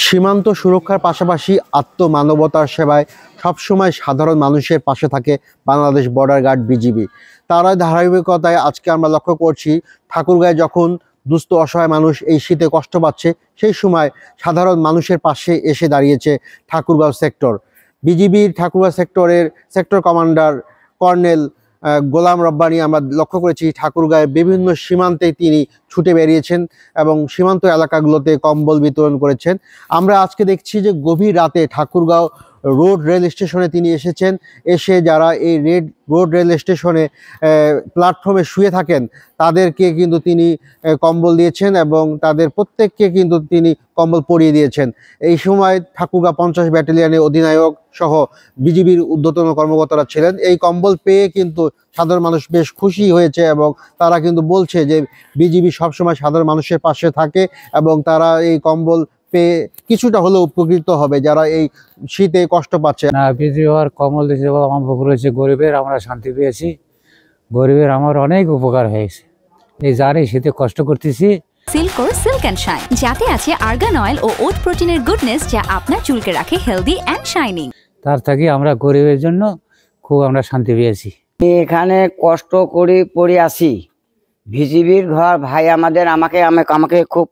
সীমান্ত সুরক্ষার পাশাপাশি আত্মমানবতার সেবায় সবসময় সাধারণ মানুষের পাশে থাকে বাংলাদেশ বর্ডার গার্ড বিজিবি। তারই ধারাবাহিকতায় আজকে আমরা লক্ষ্য করছি ঠাকুরগাঁয়ে যখন দুস্থ অসহায় মানুষ এই শীতে কষ্ট পাচ্ছে, সেই সময় সাধারণ মানুষের পাশে এসে দাঁড়িয়েছে ঠাকুরগাঁও সেক্টর। বিজিবির ঠাকুরগাঁও সেক্টরের sector commander colonel Golam Rabbani আমরা লক্ষ্য করেছি ঠাকুরগাঁয়ের বিভিন্ন সীমান্তে তিনি ছুটে বেরিয়েছেন এবং সীমান্ত এলাকাগুলোতে কম্বল বিতরণ করেছেন। আমরা আজকে দেখছি যে গভীর রাতে ঠাকুরগাঁও রোড রেল স্টেশনে তিনি এসেছেন। এসে যারা এই রোড রেল স্টেশনে প্ল্যাটফর্মে শুয়ে থাকেন তাদেরকে কিন্তু তিনি কম্বল দিয়েছেন এবং তাদের প্রত্যেককে কিন্তু তিনি কম্বল পরিয়ে দিয়েছেন। এই সময় ঠাকুরগাঁও 50 ব্যাটালিয়নের অধিনায়ক সহ বিজিবির ঊর্ধ্বতন কর্মকর্তারা ছিলেন। এই কম্বল পেয়ে কিন্তু সাধারণ মানুষ বেশ খুশি হয়েছে এবং তারা কিন্তু বলছে যে বিজিবি সবসময় সাধারণ মানুষের পাশে থাকে এবং তারা এই কম্বল পেয়ে কিছুটা হলেও উপকৃত হবে যারা এই শীতে কষ্ট পাচ্ছে। না, বিজিবি আর কম্বল দিয়েছে, আমার উপকার হয়েছে। গরিবের আমরা শান্তি পেয়েছি, গরিবের আমার অনেক উপকার হয়েছে। এই যারে শীতে কষ্ট করতেছি। সিল্কোর সিল্ক অ্যান্ড শাইন, যাতে আছে আর্গান অয়েল ও ওট প্রোটিনের গুডনেস, যা আপনার চুলকে রাখে হেলদি অ্যান্ড শাইনিং। তার থেকে আমরা গরিবের জন্য খুব আমরা শান্তি পেয়েছি। এখানে কষ্ট করে পড়ে আসি, ভিজিবির ঘর ভাই আমাকে খুব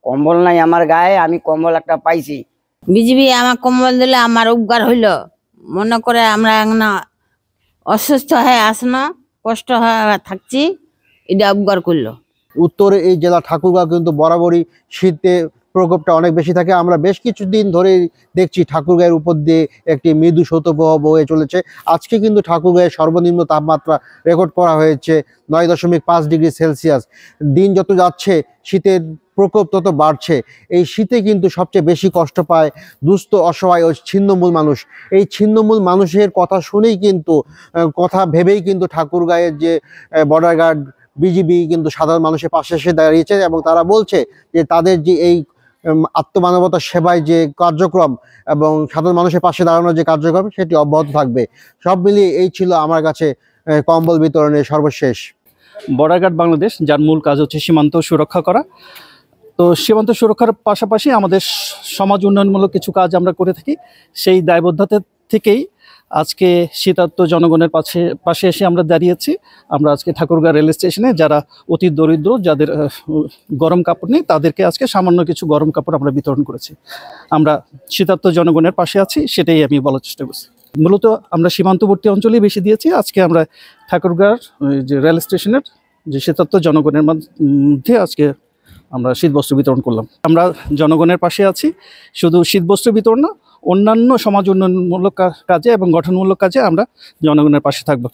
কম্বল নাই আমার গায়ে, আমি কম্বল একটা পাইছি। বিজিবি আমার কম্বল দিলে আমার উপকার হইল। মনে করে আমরা না অসুস্থ হয়ে আসনা, কষ্ট হয়ে থাকছি, এটা উপকার করলো। উত্তরে এই জেলা ঠাকুরগাঁও কিন্তু বরাবরই শীতে প্রকোপটা অনেক বেশি থাকে। আমরা বেশ কিছুদিন ধরে দেখছি ঠাকুরগাঁয়ের উপর দিয়ে একটি মৃদু শৈত্যপ্রবাহ বয়ে চলেছে। আজকে কিন্তু ঠাকুরগাঁয়ের সর্বনিম্ন তাপমাত্রা রেকর্ড করা হয়েছে 9.5 ডিগ্রি সেলসিয়াস। দিন যত যাচ্ছে শীতের প্রকোপ তত বাড়ছে। এই শীতে কিন্তু সবচেয়ে বেশি কষ্ট পায় দুস্থ অসহায় ও ছিন্নমূল মানুষ। এই ছিন্নমূল মানুষের কথা শুনেই কিন্তু কথা ভেবেই কিন্তু ঠাকুরগাঁয়ের যে বর্ডার গার্ড বিজিবি কিন্তু সাধারণ মানুষের পাশে এসে দাঁড়িয়েছে এবং তারা বলছে যে তাদের যে এই আত্মমানবতার সেবায় যে কার্যক্রম এবং সাধারণ মানুষের পাশে দাঁড়ানোর যে কার্যক্রম সেটি অব্যাহত থাকবে। সব মিলিয়ে এই ছিল আমার কাছে কম্বল বিতরণের সর্বশেষ। বর্ডার গার্ড বাংলাদেশ, যার মূল কাজ হচ্ছে সীমান্ত সুরক্ষা করা। তো সীমান্ত সুরক্ষার পাশাপাশি আমাদের সমাজ উন্নয়নমূলক কিছু কাজ আমরা করে থাকি। সেই দায়বদ্ধতা থেকেই আজকে শীতার্ত জনগণের পাশে এসে আমরা দাঁড়িয়েছি। আমরা আজকে ঠাকুরগাঁও রেল স্টেশনে যারা অতি দরিদ্র, যাদের গরম কাপড় নেই, তাদেরকে আজকে সামান্য কিছু গরম কাপড় আমরা বিতরণ করেছি। আমরা শীতার্ত জনগণের পাশে আছি, সেটাই আমি বলার চেষ্টা করছি। মূলত আমরা সীমান্তবর্তী অঞ্চলেই বেশি দিয়েছি। আজকে আমরা ঠাকুরগাঁও যে রেল স্টেশনের যে শীতার্ত জনগণের মধ্যে আজকে আমরা শীতবস্ত্র বিতরণ করলাম। আমরা জনগণের পাশে আছি, শুধু শীতবস্ত্র বিতরণ না, অন্যান্য সমাজ উন্নয়নমূলক কাজে এবং গঠনমূলক কাজে আমরা জনগণের পাশে থাকবো।